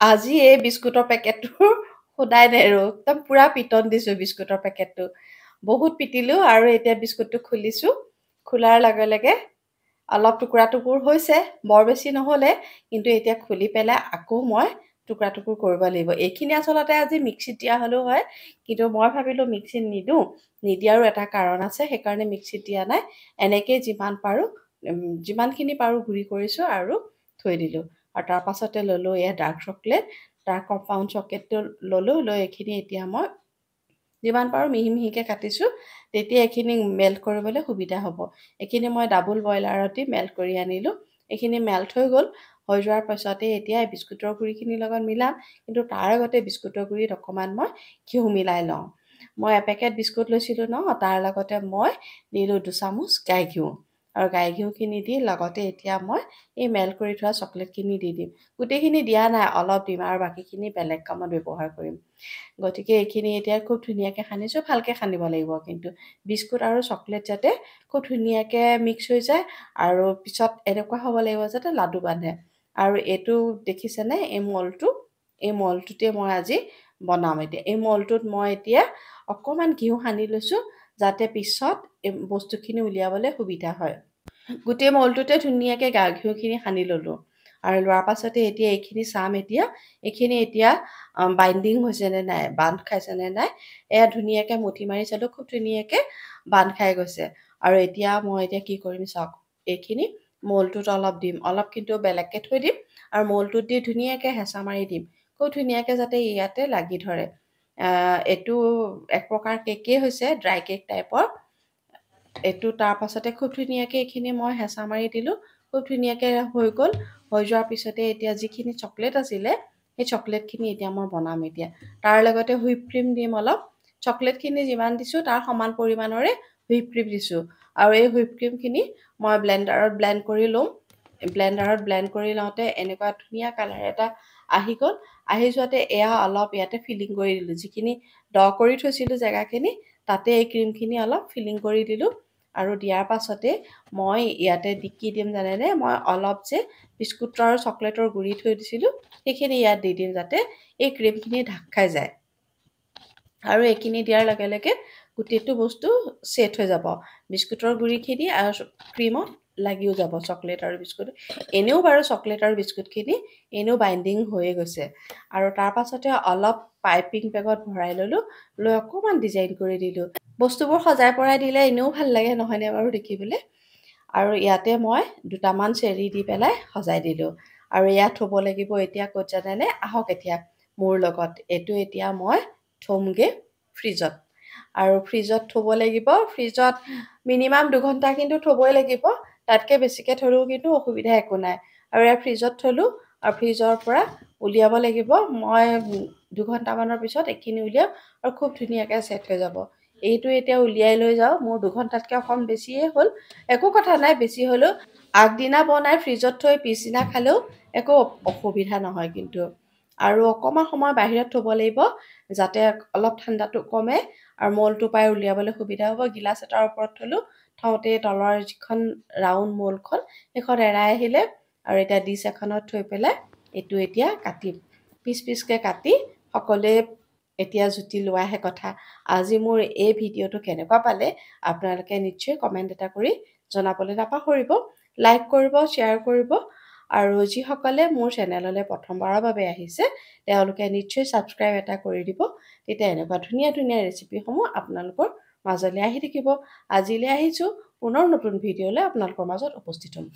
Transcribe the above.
আজি এই বিস্কুটৰ পেকেটটো সদায় নেৰো একদম পুৰা পিটন দিছোঁ বিস্কুটৰ পেকেটটো বহুত পিটিলোঁ আৰু এতিয়া বিস্কুটটো খুলিছোঁ খোলাৰ লগে লগে অলপ টুকুৰা টুকুৰ হৈছে বৰ বেছি নহ'লে কিন্তু এতিয়া খুলি পেলাই আকৌ মই টুকুৰা টুকুৰ কৰিব লাগিব এইখিনি আচলতে আজি মিক্সিত দিয়া হ'লেও হয় কিন্তু মই ভাবিলোঁ মিক্সিত নিদিওঁ নিদিয়াৰো এটা কাৰণ আছে সেইকাৰণে মিক্সিত দিয়া নাই এনেকৈ যিমানখিনি পাৰোঁ গুড়ি কৰিছোঁ আৰু থৈ দিলোঁ আৰু তাৰ পাছতে ল'লোঁ এয়া ডাৰ্ক চকলেট ডাৰ্ক কম্পাউণ্ড চকলেটটো ল'লোঁ লৈ এইখিনি এতিয়া মই যিমান পাৰোঁ মিহি মিহিকৈ কাটিছোঁ তেতিয়া এইখিনি মেল্ট কৰিবলৈ সুবিধা হ'ব এইখিনি মই ডাবল বইলাৰত দি মেল্ট কৰি আনিলোঁ এইখিনি মেল্ট হৈ গ'ল হৈ যোৱাৰ পাছতে এতিয়া বিস্কুটৰ গুড়িখিনিৰ লগত মিলাম কিন্তু তাৰ আগতে বিস্কুটৰ গুড়িত অকণমান মই ঘিউ মিলাই লওঁ মই এপেকেট বিস্কুট লৈছিলোঁ ন তাৰ লগতে মই দিলোঁ 2 চামুচ গাই ঘিউ আৰু গাই ঘিউখিনি দি লগতে এতিয়া মই এই মেল্ট কৰি থোৱা চকলেটখিনি দি দিম গোটেইখিনি দিয়া নাই অলপ দিম আৰু বাকীখিনি বেলেগ কামত ব্যৱহাৰ কৰিম গতিকে এইখিনি এতিয়া খুব ধুনীয়াকৈ সানিছোঁ ভালকৈ সানিব লাগিব কিন্তু বিস্কুট আৰু চকলেট যাতে খুব ধুনীয়াকৈ মিক্স হৈ যায় আৰু পিছত এনেকুৱা হ'ব লাগিব যাতে লাডু বান্ধে আৰু এইটো দেখিছেনে এই মলটোতে মই আজি বনাম এতিয়া এই মলটোত মই এতিয়া অকণমান ঘিউ সানি লৈছোঁ যাতে পিছত এই বস্তুখিনি উলিয়াবলৈ সুবিধা হয় গোটেই মলটোতে ধুনীয়াকৈ ঘিউখিনি সানি ল'লোঁ আৰু লোৱাৰ পাছতে এতিয়া এইখিনি এতিয়া বাইণ্ডিং হৈছেনে নাই বান্ধ খাইছেনে নাই এয়া ধুনীয়াকৈ মুঠি মাৰি চালোঁ খুব ধুনীয়াকৈ বান্ধ খাই গৈছে আৰু এতিয়া মই কি কৰিম চাওক এইখিনি মলটোত অলপ দিম অলপ কিন্তু বেলেগকৈ থৈ দিম আৰু মলটোত দি ধুনীয়াকৈ হেঁচা মাৰি দিম খুব ধুনীয়াকৈ যাতে ইয়াতে লাগি ধৰে এইটো এক প্ৰকাৰ কেকেই হৈছে ড্ৰাই কেক টাইপৰ এইটো তাৰ পাছতে খুব ধুনীয়াকৈ এইখিনি মই হেঁচা মাৰি দিলোঁ খুব ধুনীয়াকৈ হৈ গ'ল হৈ যোৱাৰ পিছতে এতিয়া যিখিনি চকলেট আছিলে সেই চকলেটখিনি এতিয়া মই বনাম এতিয়া তাৰ লগতে হুইপ ক্ৰীম দিম অলপ চকলেটখিনি যিমান দিছোঁ তাৰ সমান পৰিমাণৰে হুইপ ক্ৰীম দিছোঁ আৰু এই হুইপ ক্ৰীমখিনি মই ব্লেণ্ডাৰত ব্লেণ্ড কৰি লওঁ ব্লেণ্ডাৰত ব্লেণ্ড কৰি লওঁতে এনেকুৱা ধুনীয়া কালাৰ এটা আহি গ'ল আহি যোৱাতে এয়া অলপ ইয়াতে ফিলিং কৰি দিলোঁ যিখিনি দ কৰি থৈছিলোঁ জেগাখিনি তাতে এই ক্ৰীমখিনি অলপ ফিলিং কৰি দিলোঁ আৰু দিয়াৰ পাছতে মই ইয়াতে কি দিম জানেনে মই অলপ যে বিস্কুটৰ আৰু চকলেটৰ গুড়ি থৈ দিছিলোঁ সেইখিনি ইয়াত দি দিম যাতে এই ক্ৰীমখিনি ঢাক খাই যায় আৰু এইখিনি দিয়াৰ লগে লগে গোটেইটো বস্তু ছেট হৈ যাব বিস্কুটৰ গুড়িখিনি আৰু ক্ৰীমত লাগিও যাব চকলেট আৰু বিস্কুট এনেও বাৰু চকলেট আৰু বিস্কুটখিনি এনেও বাইণ্ডিং হৈয়ে গৈছে আৰু তাৰ পাছতে অলপ পাইপিং বেগত ভৰাই ল'লোঁ লৈ অকণমান ডিজাইন কৰি দিলোঁ বস্তুবোৰ সজাই পৰাই দিলে এনেও ভাল লাগে নহয়নে বাৰু দেখিবলৈ আৰু ইয়াতে মই দুটামান চেৰি দি পেলাই সজাই দিলোঁ আৰু ইয়াত থ'ব লাগিব এতিয়া ক'ত জানেনে আহক এতিয়া মোৰ লগত এইটো এতিয়া মই থ'মগৈ ফ্ৰিজত আৰু ফ্ৰিজত থ'ব লাগিব ফ্ৰিজত মিনিমাম 2 ঘণ্টা কিন্তু থ'বই লাগিব তাতকৈ বেছিকৈ থ'লেও কিন্তু অসুবিধা একো নাই আৰু ইয়াৰ ফ্ৰিজত থ'লোঁ আৰু ফ্ৰিজৰ পৰা উলিয়াব লাগিব মই 2 ঘণ্টামানৰ পিছত এইখিনি উলিয়াম আৰু খুব ধুনীয়াকৈ ছেট হৈ যাব এইটো এতিয়া উলিয়াই লৈ যাওঁ মোৰ 2 ঘণ্টাতকৈ অকণ বেছিয়ে হ'ল একো কথা নাই বেছি হ'লেও আগদিনা বনাই ফ্ৰিজত থৈ পিছদিনা খালেও একো অসুবিধা নহয় কিন্তু আৰু অকণমান সময় বাহিৰত থ'ব লাগিব যাতে অলপ ঠাণ্ডাটো কমে আৰু মলটো পাই উলিয়াবলৈ সুবিধা হ'ব গিলাচ এটাৰ ওপৰত থওঁতে তলৰ যিখন ৰাউণ্ড মলখন সেইখন এৰাই আহিলে আৰু এতিয়া ডিছ এখনত থৈ পেলাই এইটো এতিয়া কাটিম পিচ পিচকৈ কাটি সকলোৱে এতিয়া জুতি লোৱাহে কথা আজি মোৰ এই ভিডিঅ'টো কেনেকুৱা পালে আপোনালোকে নিশ্চয় কমেণ্ট এটা কৰি জনাবলৈ নাপাহৰিব লাইক কৰিব শ্বেয়াৰ কৰিব আৰু যিসকলে মোৰ চেনেললৈ প্ৰথমবাৰৰ বাবে আহিছে তেওঁলোকে নিশ্চয় ছাবস্ক্ৰাইব এটা কৰি দিব তেতিয়া এনেকুৱা ধুনীয়া ধুনীয়া ৰেচিপিসমূহ আপোনালোকৰ মাজলৈ আহি থাকিব আজিলৈ আহিছোঁ পুনৰ নতুন ভিডিঅ'লৈ আপোনালোকৰ মাজত উপস্থিত হ'ম